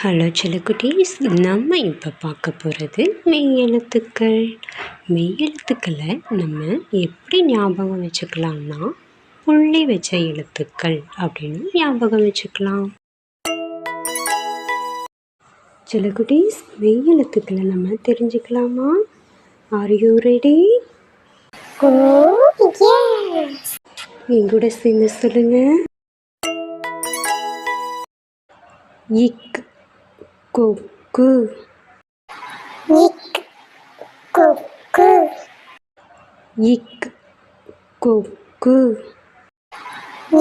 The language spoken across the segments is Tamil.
ஹலோ செல்லக்குட்டீஸ், நம்ம இப்போ பார்க்க போகிறது மெய் எழுத்துக்கள். மெய் எழுத்துக்களை நம்ம எப்படி ஞாபகம் வச்சுக்கலாம்னா, புள்ளி வச்ச எழுத்துக்கள் அப்படின்னு ஞாபகம் வச்சுக்கலாம். செல்லக்குட்டீஸ், மெய் எழுத்துக்களை நம்ம தெரிஞ்சுக்கலாமா? Are you ready? என் கூட சேர்ந்து சொல்லுங்க. இக் கொக்கு, இக் கொக்கு, இக் கொக்கு,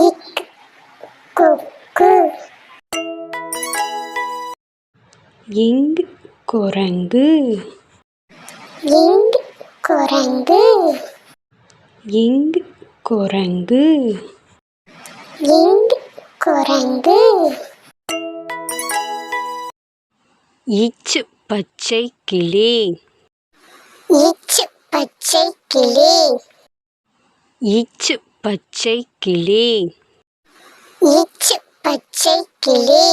இக் கொக்கு, இங் குரங்கு, இங் குரங்கு, இங் குரங்கு, இங் குரங்கு, இச் பச்சை கிளி, இச் பச்சை கிளி, இச் பச்சை கிளி, இச் பச்சை கிளி,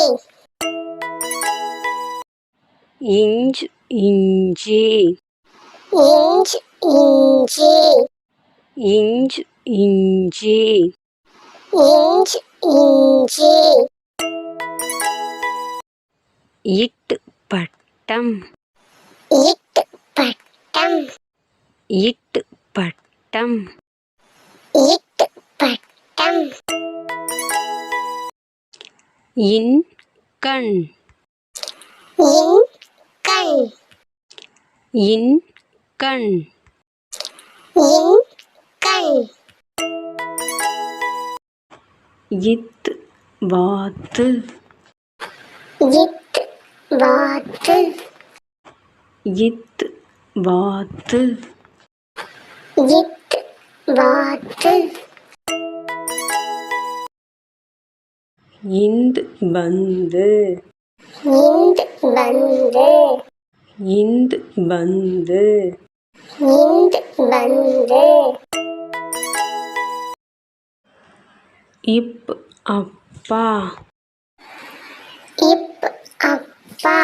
இஞ்ச் இஞ்சி, இஞ்ச் இஞ்சி, இஞ்ச் இஞ்சி, இஞ்ச் இஞ்சி, இட் பட்டம், இட் பட்டம், இட் பட்டம், இட் பட்டம், இன் கண், இன் கண், இன் கண், இன் கண், இத் வாத்து, இத் வாத்து, இத் வாத்து, இத் வாத்து, இந்த் பந்து, இந்த் பந்து, இந்த் பந்து, இந்த் பந்து, இப் அப்பா, இப் அப்பா,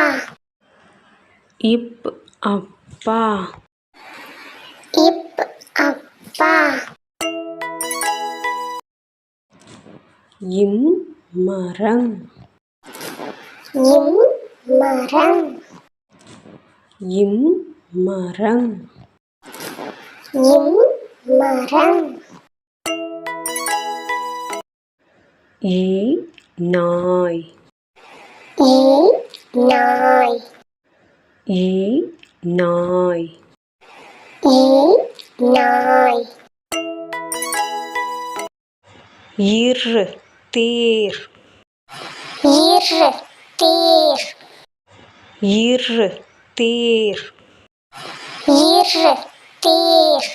இப் அப்பா, இப் அப்பா, இம் மரம், இம் மரம், இம் மரம், இம் மரம், ஏ நாய், ஏ நாய், ஏ நாய், ஏ நாய், இர் தேர், இர் தேர், இர் தேர், இர் தேர்,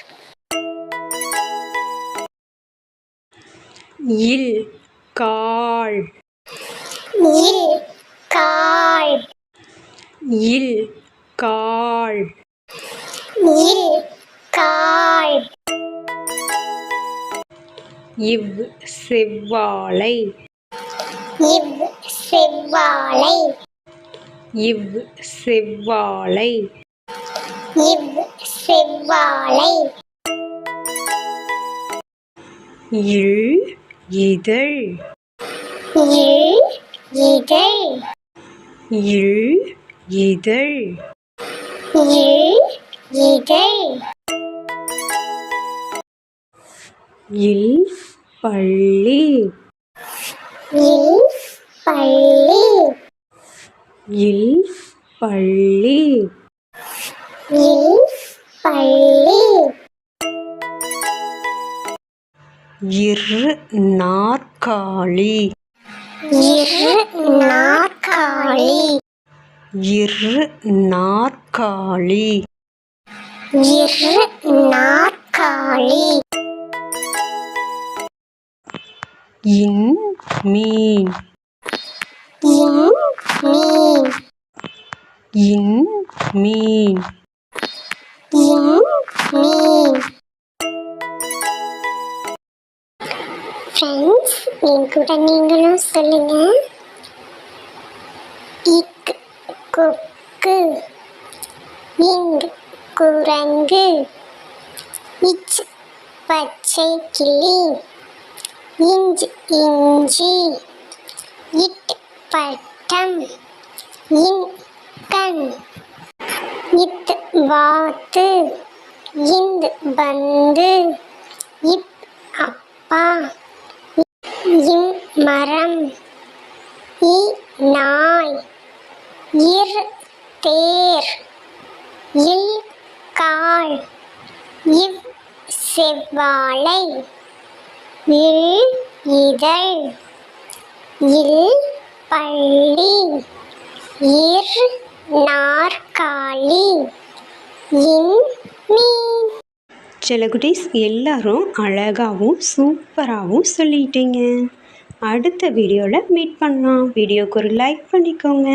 இல் கால், இல் கால், இல் கால், இல் கால், இவ் செவ்வாழை, இவ் செவ்வாழை, இவ் செவ்வாழை, இவ் செவ்வாழை, இல் இதழ், இல் இதழ், இல் இதழ், இல் இதழ், இல் பள்ளி, இல் பள்ளி, இல் பள்ளி, இல் பள்ளி, இர் நாற்காலி, இர் நாற்காலி, இர் நாற்காலி, இர் நாற்காலி, இன் மீன், இன் மீன், இன் மீன், இன் மீன். ஃப்ரெண்ட்ஸ், என் கூட நீங்களும் சொல்லுங்க. இக் கொக்கு குரங்கு பச்சை கிளி இஞ்சி பட்டம் கண் வாத்து பந்து அப்பா மரம் நாய் தேர் கால் செவ்வாழை இதழ் பள்ளி நாற்காலி மீன். செல்லக்குட்டீஸ் எல்லாரும் அழகாகவும் சூப்பராகவும் சொல்லிட்டீங்க. அடுத்த வீடியோவில் மீட் பண்ணலாம். வீடியோக்கு ஒரு லைக் பண்ணிக்கோங்க.